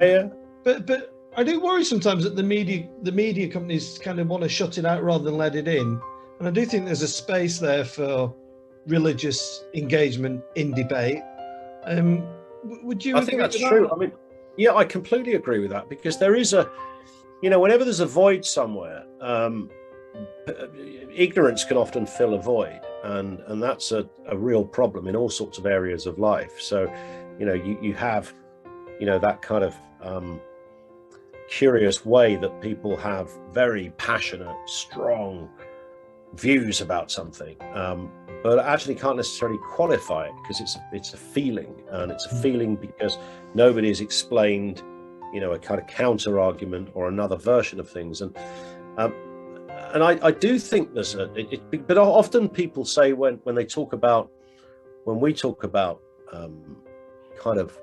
Yeah. But I do worry sometimes that the media companies kind of want to shut it out rather than let it in. And I do think there's a space there for religious engagement in debate. Would you I think agree that's with true. that? I mean, yeah, I completely agree with that, because there is whenever there's a void somewhere, ignorance can often fill a void, and that's a real problem in all sorts of areas of life. So, you have, that kind of curious way that people have very passionate, strong views about something, but actually can't necessarily qualify it, because it's a feeling, and it's a feeling because nobody has explained, a kind of counter argument or another version of things, and I do think there's but often people say when we talk about kind of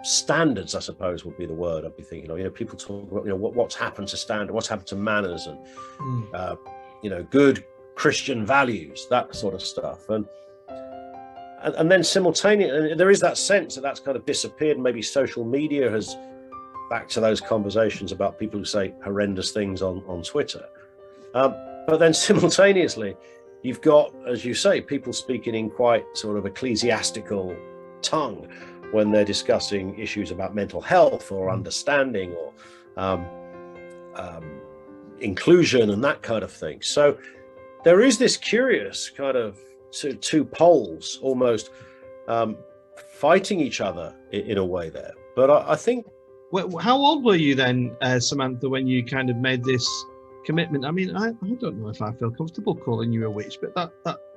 standards, I suppose would be the word I'd be thinking of. People talk about what's happened to standard, what's happened to manners, and good Christian values, that sort of stuff, and then simultaneously there is that sense that that's kind of disappeared. Maybe social media has, back to those conversations about people who say horrendous things on Twitter, but then simultaneously you've got, as you say, people speaking in quite sort of ecclesiastical tongue when they're discussing issues about mental health or understanding or inclusion and that kind of thing. So there is this curious kind of two poles almost fighting each other in a way there. But I think... Well, how old were you then, Samantha, when you kind of made this commitment? I mean, I don't know if I feel comfortable calling you a witch, but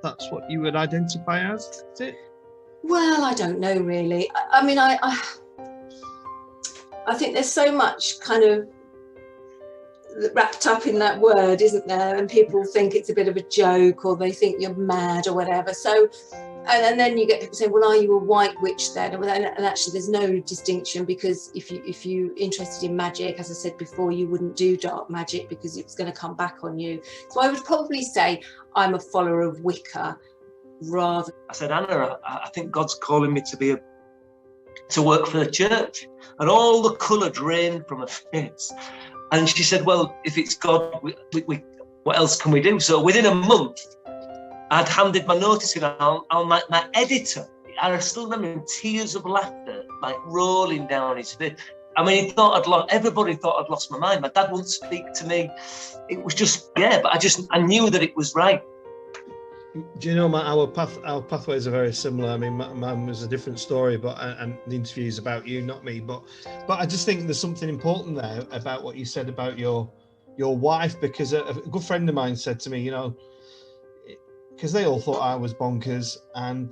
that's what you would identify as, is it? Well, I don't know really. I mean, I think there's so much kind of wrapped up in that word, isn't there? And people think it's a bit of a joke, or they think you're mad or whatever. So, and then you get people saying, well, are you a white witch then? And actually there's no distinction, because if you're interested in magic, as I said before, you wouldn't do dark magic because it's going to come back on you. So I would probably say I'm a follower of Wicca rather. I said, Anna, I think God's calling me to work for the church. And all the colour drained from her face. And she said, well, if it's God, we what else can we do? So within a month, I'd handed my notice in on my editor. I still remember in tears of laughter, like rolling down his face. I mean, everybody thought I'd lost my mind. My dad wouldn't speak to me. It was just, but I knew that it was right. Do you know, our pathways are very similar. I mean, mine was a different story, but and the interview is about you, not me. But I just think there's something important there about what you said about your wife, because a good friend of mine said to me, because they all thought I was bonkers, and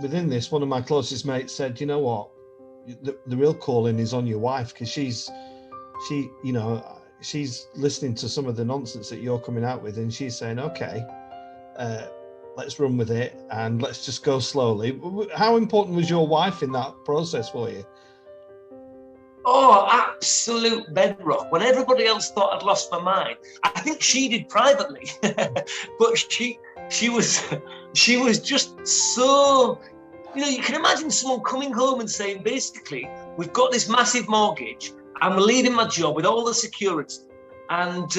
within this, one of my closest mates said, you know what, the real calling is on your wife, because she's listening to some of the nonsense that you're coming out with, and she's saying, okay, let's run with it and let's just go slowly. How important was your wife in that process for you? Oh, absolute bedrock. When everybody else thought I'd lost my mind, I think she did privately, but she was just so, you can imagine someone coming home and saying, basically, we've got this massive mortgage, I'm leaving my job with all the security, and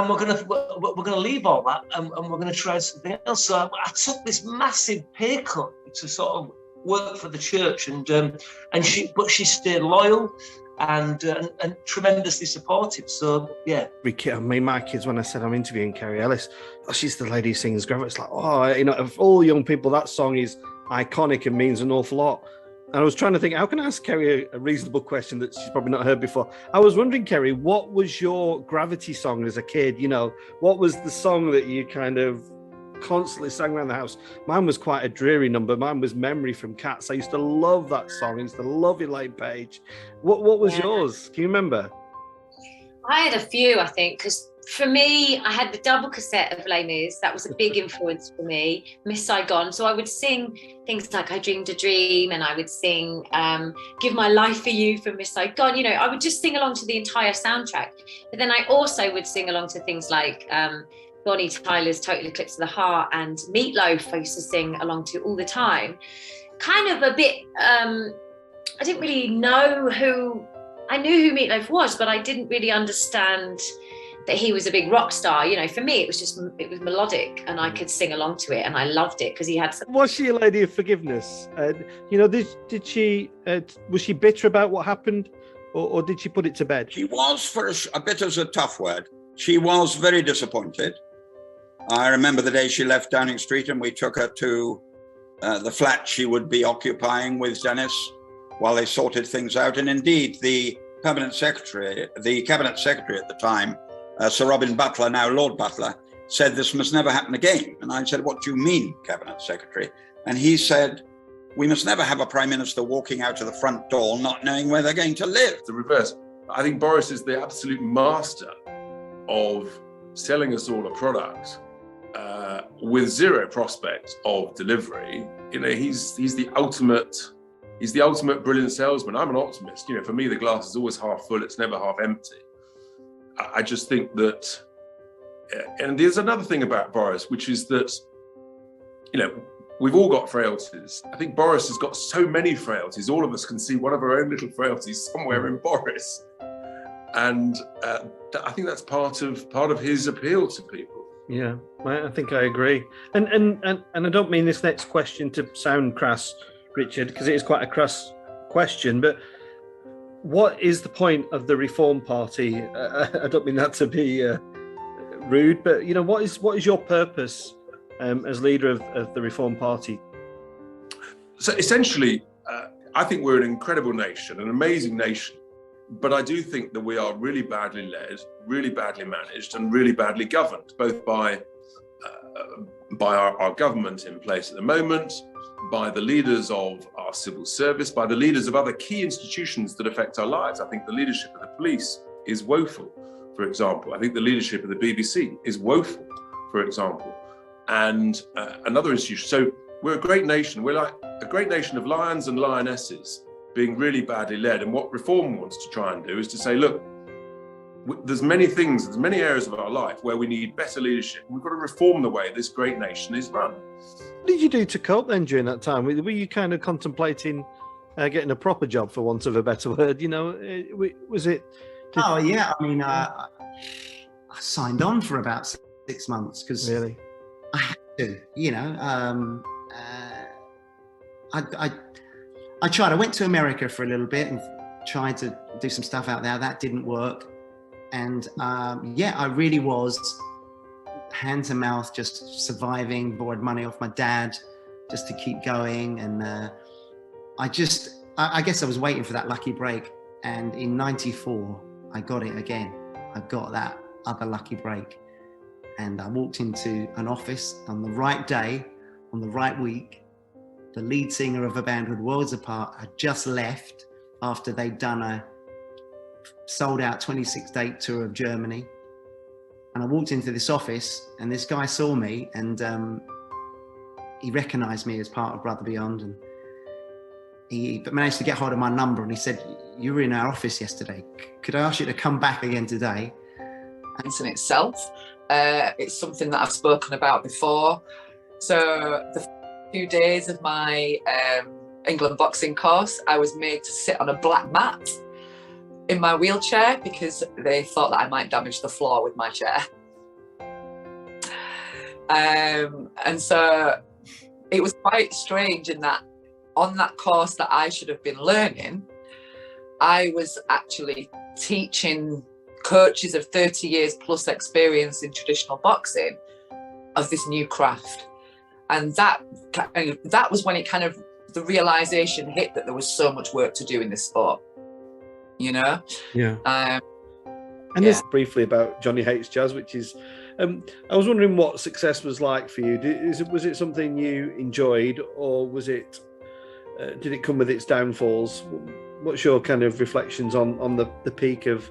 we're gonna leave all that, and we're gonna try something else. So I took this massive pay cut to sort of work for the church, but she stayed loyal and tremendously supportive. So yeah. I mean, my kids, when I said I'm interviewing Kerry Ellis, she's the lady who sings Gravity. It's like, of all young people, that song is iconic and means an awful lot. And I was trying to think, how can I ask Kerry a reasonable question that she's probably not heard before? I was wondering, Kerry, what was your Gravity song as a kid? What was the song that you kind of constantly sang around the house? Mine was quite a dreary number. Mine was Memory from Cats. I used to love that song. I used to love Elaine Page. What was yours? Can you remember? I had a few, I think, because for me, I had the double cassette of Les Mis. That was a big influence for me. Miss Saigon. So I would sing things like I Dreamed a Dream, and I would sing Give My Life for You from Miss Saigon. I would just sing along to the entire soundtrack. But then I also would sing along to things like Bonnie Tyler's Total Eclipse of the Heart and Meatloaf I used to sing along to all the time. Kind of a bit I didn't really know I knew who Meatloaf was, but I didn't really understand that he was a big rock star. You know, for me, it was melodic, and I could sing along to it, and I loved it because he had. Was she a lady of forgiveness? You know, did she was she bitter about what happened, or did she put it to bed? She was, for a bit as a tough word. She was very disappointed. I remember the day she left Downing Street, and we took her to the flat she would be occupying with Dennis while they sorted things out. And indeed, the cabinet secretary at the time, Sir Robin Butler, now Lord Butler, said this must never happen again. And I said, what do you mean, cabinet secretary? And he said, we must never have a prime minister walking out of the front door not knowing where they're going to live. The reverse. I think Boris is the absolute master of selling us all a product with zero prospect of delivery. You know, he's the ultimate brilliant salesman. I'm an optimist. You know, for me, the glass is always half full. It's never half empty. I just think that, and there's another thing about Boris, which is that, you know, we've all got frailties. I think Boris has got so many frailties. All of us can see one of our own little frailties somewhere in Boris. And I think that's part of his appeal to people. Yeah, I think I agree. And I don't mean this next question to sound crass, Richard, because it is quite a crass question, but what is the point of the Reform Party? I don't mean that to be rude, but you know, what is your purpose as leader of the Reform Party? So essentially, I think we're an incredible nation, an amazing nation, but I do think that we are really badly led, really badly managed, and really badly governed, both by our government in place at the moment, by the leaders of our civil service, by the leaders of other key institutions that affect our lives. I think the leadership of the police is woeful, for example. I think the leadership of the BBC is woeful, for example, and another institution. So we're a great nation. We're like a great nation of lions and lionesses being really badly led. And what Reform wants to try and do is to say, look, there's many areas of our life where we need better leadership. We've got to reform the way this great nation is run. What did you do to cope then during that time? Were you kind of contemplating getting a proper job, for want of a better word? You know, was it? Oh yeah, I mean, I signed on for about 6 months because really, I had to. You know, I tried. I went to America for a little bit and tried to do some stuff out there. That didn't work, and I really was hand to mouth, just surviving, borrowed money off my dad just to keep going. And I guess I was waiting for that lucky break. And in '94, I got it again. I got that other lucky break. And I walked into an office on the right day, on the right week. The lead singer of a band with Worlds Apart had just left after they'd done a sold out 26-date tour of Germany. And I walked into this office and this guy saw me and he recognized me as part of Brother Beyond, and he managed to get hold of my number, and he said, you were in our office yesterday. Could I ask you to come back again today? In itself, it's something that I've spoken about before. So the few days of my England boxing course, I was made to sit on a black mat in my wheelchair because they thought that I might damage the floor with my chair. And so it was quite strange in that on that course that I should have been learning, I was actually teaching coaches of 30 years plus experience in traditional boxing of this new craft. And that was when it kind of, the realization hit that there was so much work to do in this sport. You know? Yeah. And this briefly about Johnny Hates Jazz, which is, I was wondering what success was like for you. Was it something you enjoyed, or was it, did it come with its downfalls? What's your kind of reflections on the peak of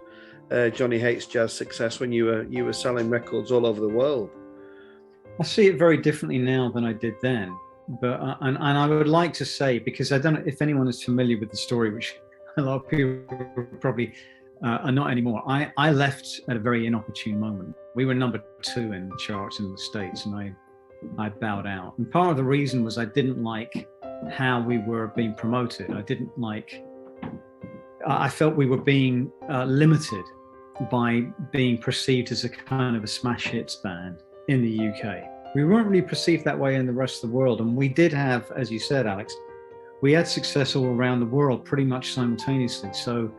Johnny Hates Jazz success when you were selling records all over the world? I see it very differently now than I did then. But and I would like to say, because I don't know if anyone is familiar with the story, which a lot of people probably are not anymore. I left at a very inopportune moment. We were number 2 in charts in the States, and I bowed out. And part of the reason was I didn't like how we were being promoted. I didn't like. I felt we were being limited by being perceived as a kind of a smash hits band in the UK. We weren't really perceived that way in the rest of the world. And we did have, as you said, Alex, we had success all around the world pretty much simultaneously. So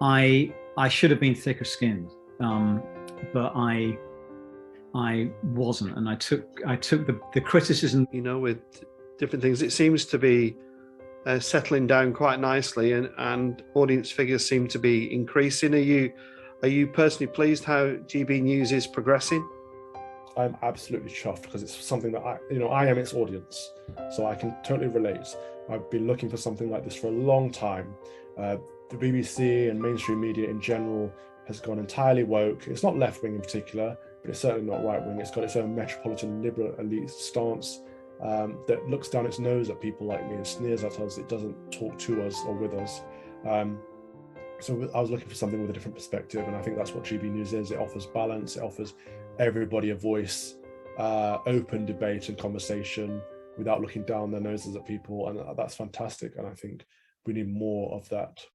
I should have been thicker skinned, but I wasn't. And I took the criticism. You know, with different things, it seems to be settling down quite nicely, and audience figures seem to be increasing. Are you personally pleased how GB News is progressing? I'm absolutely chuffed because it's something that I am its audience, so I can totally relate. I've been looking for something like this for a long time. The BBC and mainstream media in general has gone entirely woke. It's not left-wing in particular, but it's certainly not right-wing. It's got its own metropolitan liberal elite stance that looks down its nose at people like me and sneers at us. It doesn't talk to us or with us. So I was looking for something with a different perspective, and I think that's what GB News is. It offers balance, it offers everybody a voice, open debate and conversation without looking down their noses at people, and that's fantastic. And I think we need more of that.